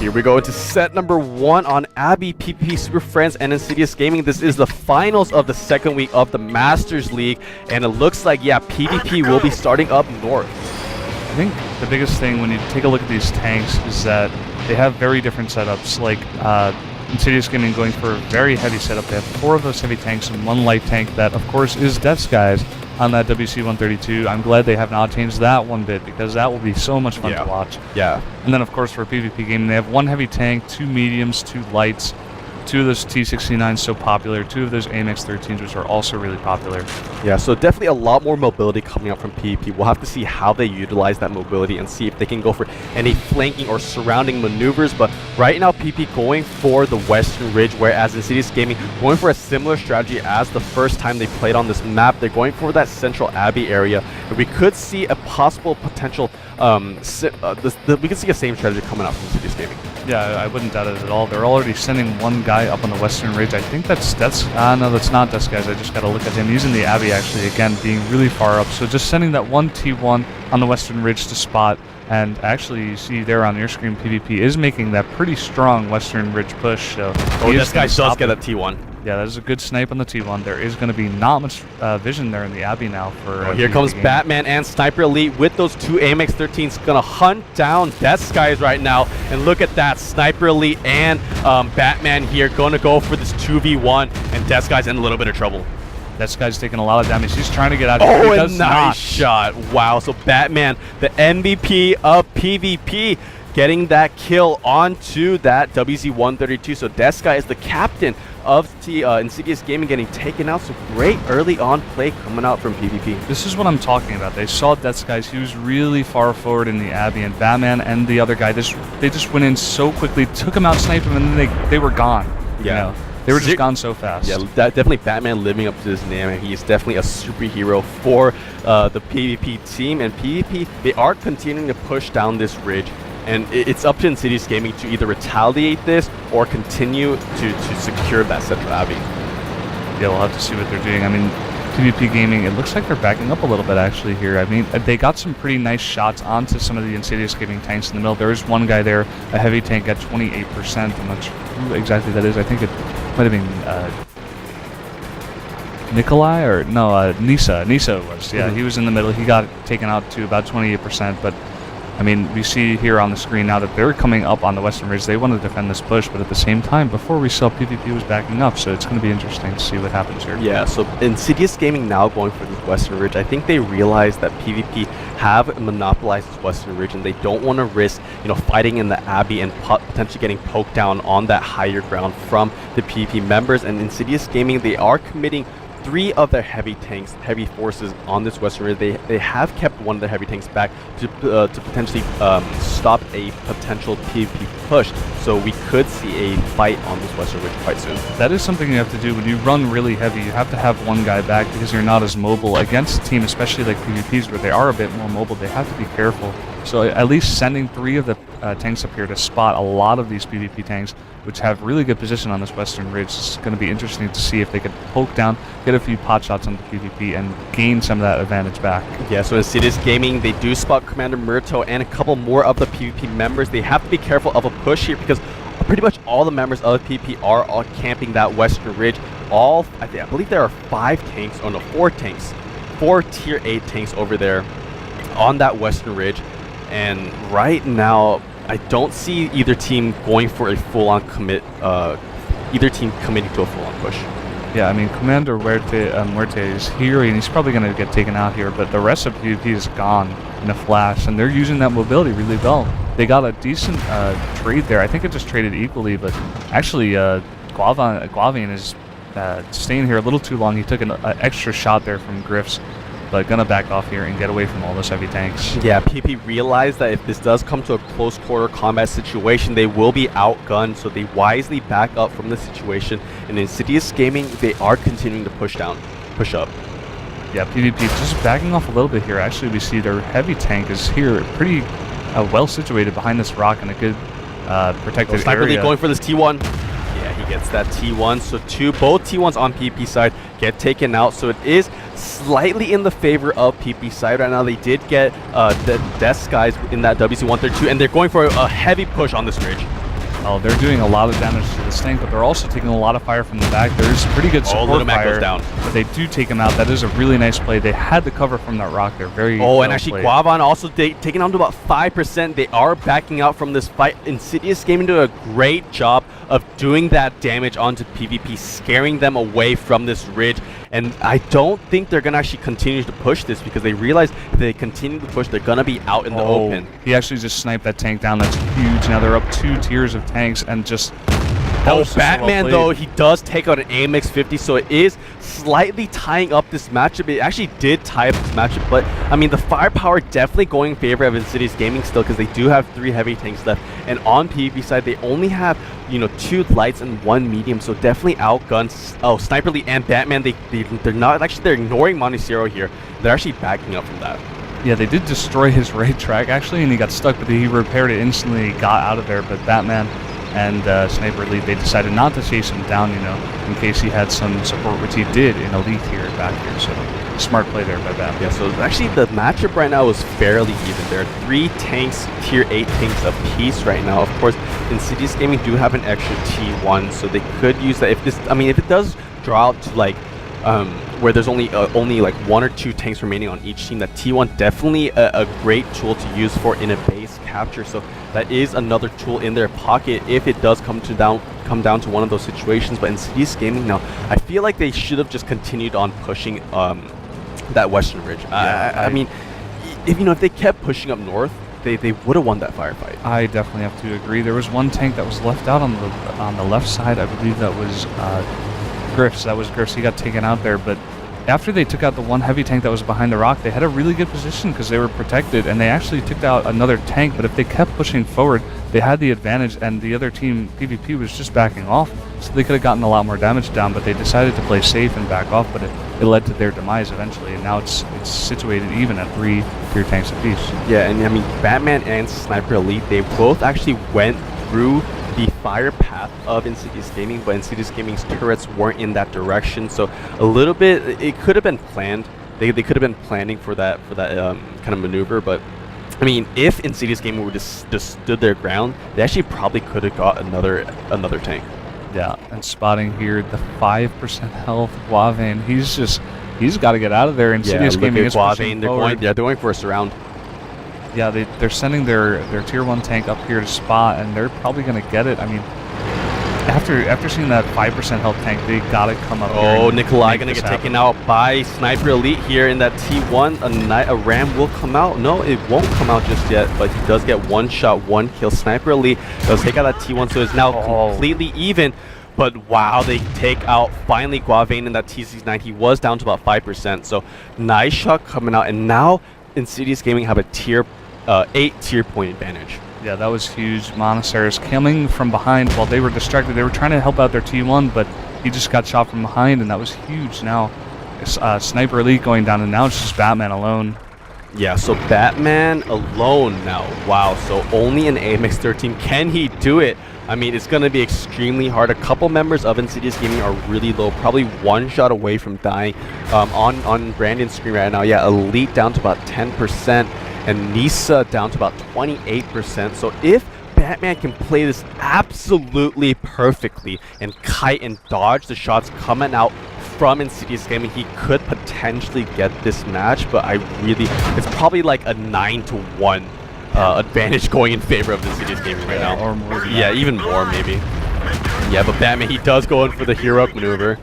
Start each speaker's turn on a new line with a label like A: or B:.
A: Here we go into set number 1 on Abby, PvP Super Friends, and Insidious Gaming. This is the finals of the second week of the Masters League, and it looks like, yeah, PvP will be starting up north.
B: I think the biggest thing when you take a look at these tanks is that they have very different setups. Like Insidious Gaming going for a very heavy setup. They have 4 of those heavy tanks and 1 light tank that, of course, is TanksAsia on that WC-132. I'm glad they have not changed that one bit because that will be so much fun to watch.
A: Yeah.
B: And then, of course, for PvP gaming, they have 1 heavy tank, 2 mediums, 2 lights, 2 of those T69s so popular, 2 of those AMX-13s, which are also really popular.
A: Yeah, so definitely a lot more mobility coming out from PvP. We'll have to see how they utilize that mobility and see if they can go for any flanking or surrounding maneuvers. But right now, PvP going for the Western Ridge, whereas Insidious Gaming going for a similar strategy as the first time they played on this map. They're going for that Central Abbey area. And we could see a possible potential, we could see a same strategy coming out from Insidious Gaming.
B: Yeah, I wouldn't doubt it at all. They're already sending 1 guy up on the Western Ridge. I think no, that's not TanksAsia. I just got to look at him using the Abbey, actually, again, being really far up. So just sending that 1 T1 on the Western Ridge to spot. And actually, you see there on your screen, PvP is making that pretty strong Western Ridge push. So
A: this guy does get a T1.
B: Yeah, that is a good snipe on the T1. There is going to be not much vision there in the Abbey now for...
A: here comes Batman and Sniper Elite with those 2 AMX-13s. Going to hunt down TanksAsia right now. And look at that. Sniper Elite and Batman here going to go for this 2v1. And TanksAsia's in a little bit of trouble.
B: TanksAsia's taking a lot of damage. He's trying to get out
A: of
B: here.
A: Oh, a nice shot. Wow. So Batman, the MVP of PvP, getting that kill onto that WZ-132. So TanksAsia is the captain of Insidious Gaming, getting taken out. So great early on play coming out from PvP.
B: This is what I'm talking about. They saw TanksAsia. He was really far forward in the Abbey, and Batman and the other guy, they just went in so quickly, took him out, sniped him, and then they were gone.
A: Yeah.
B: You know? They were just gone so fast.
A: Yeah, definitely Batman living up to his name. He is definitely a superhero for the PvP team. And PvP, they are continuing to push down this ridge. And it's up to Insidious Gaming to either retaliate this or continue to secure that Central Abbey.
B: Yeah, we'll have to see what they're doing. I mean, PvP Gaming, it looks like they're backing up a little bit, actually, here. I mean, they got some pretty nice shots onto some of the Insidious Gaming tanks in the middle. There is 1 guy there, a heavy tank at 28%. I'm not sure who exactly that is. I think it might have been Nikolai or no, Nisa. Nisa was. Yeah, he was in the middle. He got taken out to about 28%. But I mean, we see here on the screen now that they're coming up on the Western Ridge. They want to defend this push, but at the same time, before we saw, PvP was backing up. So it's going to be interesting to see what happens here.
A: Yeah. So Insidious Gaming now going for this Western Ridge. I think they realize that PvP have monopolized this Western Ridge, and they don't want to risk, fighting in the Abbey and potentially getting poked down on that higher ground from the PvP members. And Insidious Gaming, they are committing 3 of their heavy tanks, heavy forces on this Western Ridge. They have kept 1 of their heavy tanks back to potentially stop a potential PvP push. So we could see a fight on this Western Ridge quite soon.
B: That is something you have to do when you run really heavy. You have to have 1 guy back because you're not as mobile against a team, especially like PvPs where they are a bit more mobile. They have to be careful. So at least sending 3 of the tanks up here to spot a lot of these PvP tanks, which have really good position on this Western Ridge. It's going to be interesting to see if they could poke down, get a few pot shots on the PvP, and gain some of that advantage back.
A: Yeah, so Insidious Gaming, they do spot Commander Murto and a couple more of the PvP members. They have to be careful of a push here because pretty much all the members of PvP are all camping that Western Ridge. I believe there are 5 tanks, 4 tanks, 4 tier 8 tanks over there on that Western Ridge. And right now, I don't see either team going for a full-on commit, either team committing to a full-on push.
B: Yeah, I mean, Commander Muerte is here, and he's probably going to get taken out here, but the rest of PvP is gone in a flash, and they're using that mobility really well. They got a decent trade there. I think it just traded equally, but actually, Guavian is staying here a little too long. He took an extra shot there from Griff's, but gonna back off here and get away from all those heavy tanks.
A: Yeah, PvP realized that if this does come to a close quarter combat situation, they will be outgunned, so they wisely back up from the situation. And Insidious Gaming, they are continuing to push up.
B: Yeah, PvP just backing off a little bit here. Actually, we see their heavy tank is here, pretty well situated behind this rock in a good protected
A: Sniper
B: area.
A: Elite going for this T1. Yeah, he gets that T1. So both T1s on PvP side get taken out. So it is slightly in the favor of PvP side right now. They did get the TanksAsia in that WC-132, and they're going for a heavy push on this ridge.
B: Oh, they're doing a lot of damage to this tank, but they're also taking a lot of fire from the back. There's pretty good support
A: Little Mac
B: fire,
A: goes down.
B: but they do take him out. That is a really nice play. They had the cover from that rock there. Very
A: Oh, and
B: well
A: actually
B: played.
A: Guavon also taking down to about 5%. They are backing out from this fight. Insidious Gaming doing a great job of doing that damage onto PvP, scaring them away from this ridge. And I don't think they're going to actually continue to push this, because they realize if they continue to push, they're going to be out in the open.
B: He actually just sniped that tank down. That's huge. Now they're up 2 tiers of tanks, and just...
A: Oh, Batman, though, he does take out an AMX 50, so it is slightly tying up this matchup. It actually did tie up this matchup, but, I mean, the firepower definitely going in favor of Insidious Gaming still, because they do have 3 heavy tanks left. And on PvP side, they only have, you know, 2 lights and 1 medium, so definitely outgunned. Oh, Sniper Elite and Batman, they're not, actually, they're ignoring Montecero here. They're actually backing up from that.
B: Yeah, they did destroy his raid track, actually, and he got stuck, but he repaired it instantly, got out of there. But Batman and Sniper Elite, they decided not to chase him down, you know, in case he had some support, which he did in Elite here, back here. So, smart play there by Batman.
A: Yeah, so actually the matchup right now is fairly even. There are 3 tanks, tier 8 tanks apiece right now. Of course, Insidious Gaming do have an extra T1, so they could use that. If this, I mean, if it does draw out to like, where there's only like 1 or 2 tanks remaining on each team, that T1 definitely a great tool to use for in a base capture. So that is another tool in their pocket if it does come down to one of those situations. But Insidious Gaming now, I feel like they should have just continued on pushing that western ridge. I mean, if they kept pushing up north, they would have won that firefight.
B: I definitely have to agree. There was one tank that was left out on the left side. I believe that was Griff's. That was Griff's. He got taken out there, but after they took out the one heavy tank that was behind the rock, they had a really good position because they were protected, and they actually took out another tank. But if they kept pushing forward, they had the advantage, and the other team, PvP, was just backing off, so they could have gotten a lot more damage down. But they decided to play safe and back off, but it led to their demise eventually, and now it's situated even at 3 tier tanks apiece.
A: Yeah, and I mean, Batman and Sniper Elite, they both actually went through the fire path of Insidious Gaming, but Insidious Gaming's turrets weren't in that direction, so a little bit, it could have been planned. They could have been planning for that kind of maneuver, but I mean, if Insidious Gaming would just stood their ground, they actually probably could have got another tank.
B: Yeah, and spotting here the 5% health Guavane. He's got to get out of there. Insidious Gaming is pushing forward.
A: They're going for a surround.
B: Yeah, they're sending their tier 1 tank up here to spot, and they're probably going to get it. I mean, after seeing that 5% health tank, they got to come up here.
A: Oh, Nikolai going to get taken out by Sniper Elite here in that T1. A ram will come out. No, it won't come out just yet, but he does get 1 shot, 1 kill. Sniper Elite does take out that T1, so it's now completely even. But wow, they take out finally Guavane in that T69. He was down to about 5%, so nice shot coming out, and now Insidious Gaming have a tier 8 tier point advantage.
B: Yeah, that was huge. Monasteris coming from behind while they were distracted. They were trying to help out their T1, but he just got shot from behind, and that was huge. Now, Sniper Elite going down, and now it's just Batman alone.
A: Yeah, so Batman alone now. Wow, so only an AMX 13. Can he do it? I mean, it's going to be extremely hard. A couple members of Insidious Gaming are really low, probably 1 shot away from dying. On Brandon's screen right now, yeah, Elite down to about 10%, and Nisa down to about 28%. So if Batman can play this absolutely perfectly and kite and dodge the shots coming out from Insidious Gaming, he could potentially get this match, but it's probably like a 9-1 advantage going in favor of Insidious Gaming right now.
B: Or more.
A: Yeah, even more maybe. Yeah, but Batman, he does go in for the heroic maneuver.